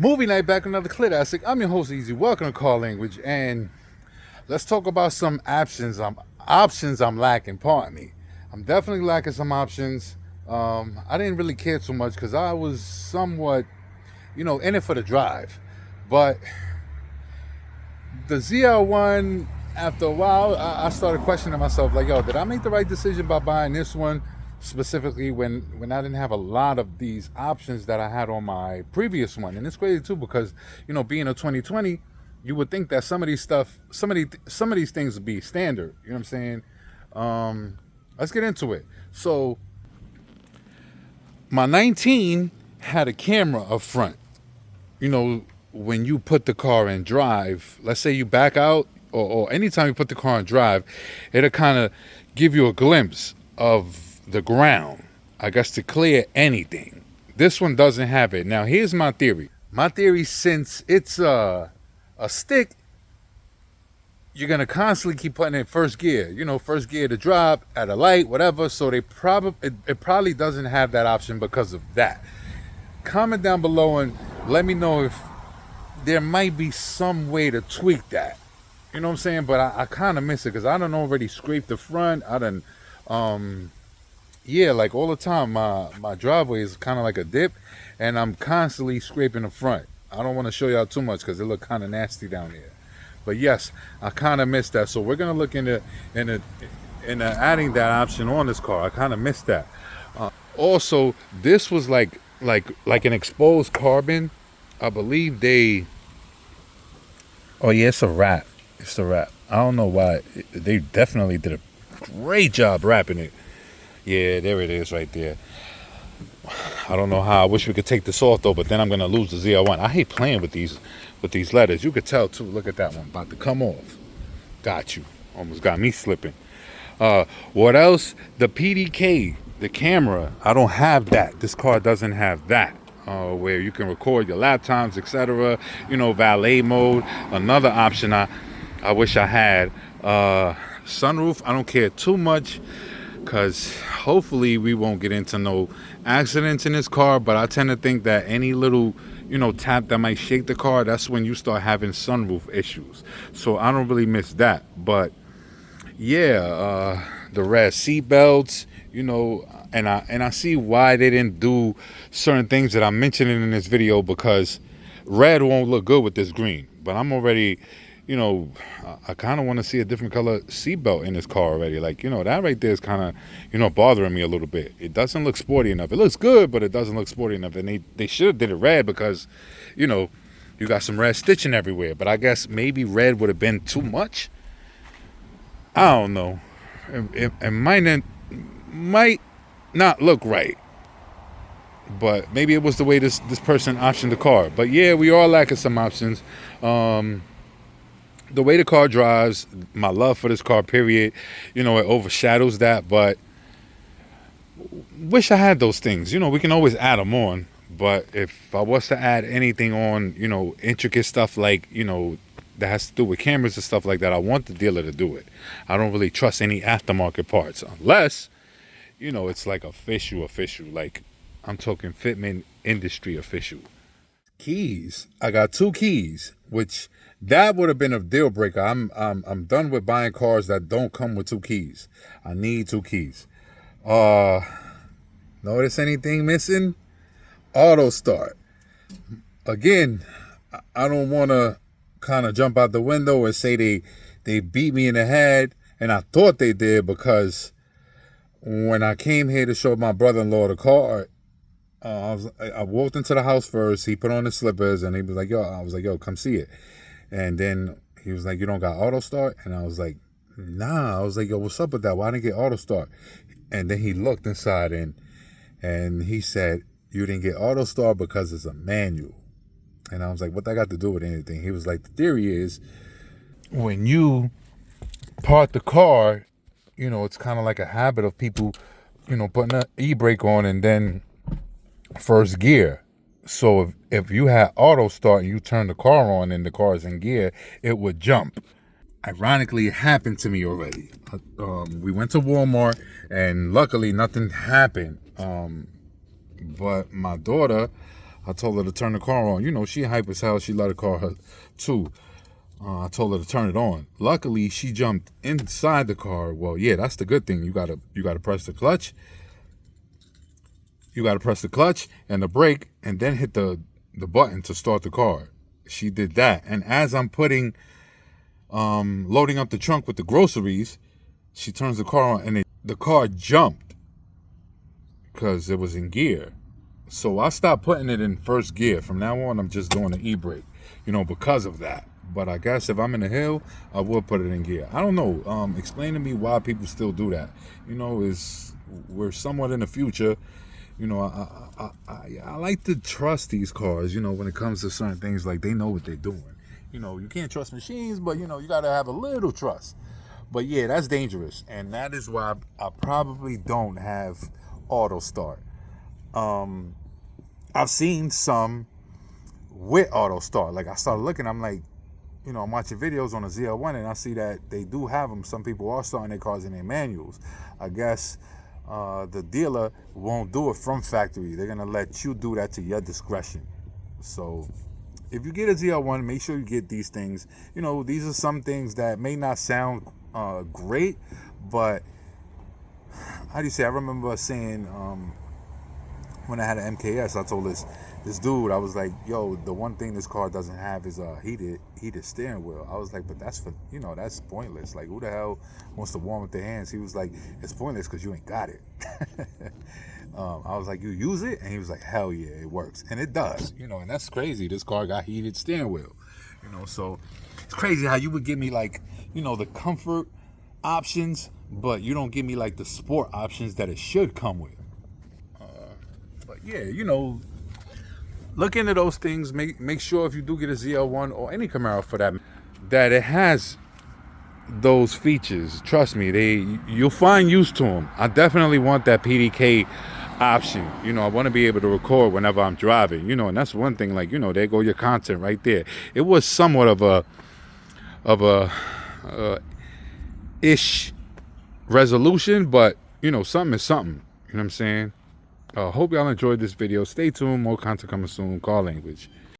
Movie night back another Clitastic. I'm your host Easy. Welcome to Car Language, and let's talk about some options I'm lacking. Pardon me. I'm definitely lacking some options. I didn't really care too much because I was somewhat, in it for the drive. But the ZL1, after a while, I started questioning myself, like, yo, did I make the right decision by buying this one? Specifically when I didn't have a lot of these options that I had on my previous one. And it's crazy too because, being a 2020, you would think that some of these things would be standard. You know what I'm saying? Let's get into it. So my 19 had a camera up front. When you put the car in drive, let's say you back out, or anytime you put the car in drive, it'll kind of give you a glimpse of the ground, I guess, to clear anything. This one doesn't have it. Now, here's my theory. My theory, since it's a stick, you're going to constantly keep putting it in first gear. First gear to drop, at a light, whatever. So it probably doesn't have that option because of that. Comment down below and let me know if there might be some way to tweak that. You know what I'm saying? But I kind of miss it because I done already scraped the front. I done, like all the time, my driveway is kind of like a dip, and I'm constantly scraping the front. I don't want to show y'all too much because it look kind of nasty down there. But yes, I kind of missed that. So we're gonna look into adding that option on this car. I kind of missed that. Also, this was like an exposed carbon. I believe they. Oh yeah, it's a wrap. It's a wrap. I don't know why. They definitely did a great job wrapping it. Yeah, there it is right there. I don't know how. I wish we could take this off though, but then I'm gonna lose the ZL1. I hate playing with these letters. You could tell too. Look at that one, about to come off. Got you. Almost got me slipping. What else? The PDK, the camera. I don't have that. This car doesn't have that. Where you can record your lap times, etc. Valet mode. Another option I wish I had. Sunroof. I don't care too much, because hopefully we won't get into no accidents in this car, but I tend to think that any little tap that might shake the car, that's when you start having sunroof issues. So I don't really miss that. But yeah, the red seat belts, and I see why they didn't do certain things that I'm mentioning in this video, because red won't look good with this green. But I'm already, I kind of want to see a different color seatbelt in this car already. Like, that right there is kind of, bothering me a little bit. It doesn't look sporty enough. It looks good, but it doesn't look sporty enough. And they should have did it red because, you got some red stitching everywhere. But I guess maybe red would have been too much. I don't know. It might not look right. But maybe it was the way this person optioned the car. But yeah, we are lacking some options. The way the car drives, my love for this car, period, it overshadows that. But wish I had those things. We can always add them on. But if I was to add anything on, intricate stuff like, that has to do with cameras and stuff like that, I want the dealer to do it. I don't really trust any aftermarket parts unless, it's like official. Like, I'm talking fitment industry official. Keys. I got 2 keys, which that would have been a deal breaker. I'm done with buying cars that don't come with 2 keys. I need 2 keys. Notice anything missing? Auto start. Again, I don't want to kind of jump out the window and say they beat me in the head, and I thought they did, because when I came here to show my brother-in-law the car, I walked into the house first. He put on his slippers and he was like, yo, I was like, yo, come see it. And then he was like, you don't got auto start? And I was like, nah. I was like, yo, what's up with that? Why didn't get auto start? And then he looked inside and he said, you didn't get auto start because it's a manual. And I was like, what that got to do with anything? He was like, the theory is when you park the car, it's kind of like a habit of people, putting an e-brake on and then first gear. So if you had auto start and you turn the car on and the car is in gear, it would jump. Ironically, it happened to me already. We went to Walmart and luckily nothing happened. But my daughter, I told her to turn the car on. You know, she hype as hell. She let her car too. I told her to turn it on. Luckily, she jumped inside the car. Well, yeah, that's the good thing. You gotta press the clutch. You gotta press the clutch and the brake, and then hit the button to start the car. She did that, and as I'm loading up the trunk with the groceries, she turns the car on, and the car jumped because it was in gear. So I stopped putting it in first gear. From now on, I'm just doing the e-brake, you know, because of that. But I guess if I'm in a hill, I will put it in gear. I don't know. Explain to me why people still do that. You know, we're somewhat in the future. You know, I like to trust these cars, you know, when it comes to certain things, like they know what they're doing. You know, you can't trust machines, but, you know, you got to have a little trust. But, yeah, that's dangerous. And that is why I probably don't have auto start. I've seen some with auto start. Like, I started looking, I'm like, you know, I'm watching videos on the zl1, and I see that they do have them. Some people are starting their cars in their manuals. I guess the dealer won't do it from factory. They're going to let you do that to your discretion. So if you get a zl1, make sure you get these things. You know, these are some things that may not sound great, but how do you say? I remember saying when I had an MKS, I told this dude, I was like, yo, the one thing this car doesn't have is a heated steering wheel. I was like, but that's for, you know, that's pointless. Like, who the hell wants to warm up their hands? He was like, it's pointless because you ain't got it. I was like, you use it? And he was like, hell yeah, it works. And it does, you know, and that's crazy. This car got heated steering wheel, you know, so it's crazy how you would give me, like, you know, the comfort options, but you don't give me like the sport options that it should come with. But yeah, you know, look into those things. Make sure if you do get a zl1 or any Camaro for that it has those features. Trust me, you'll find use to them. I definitely want that PDK option. You know, I want to be able to record whenever I'm driving. You know, and that's one thing. Like, you know, there go your content right there. It was somewhat of a ish resolution, but you know, something is something. You know what I'm saying? Hope y'all enjoyed this video. Stay tuned. More content coming soon. Car Language.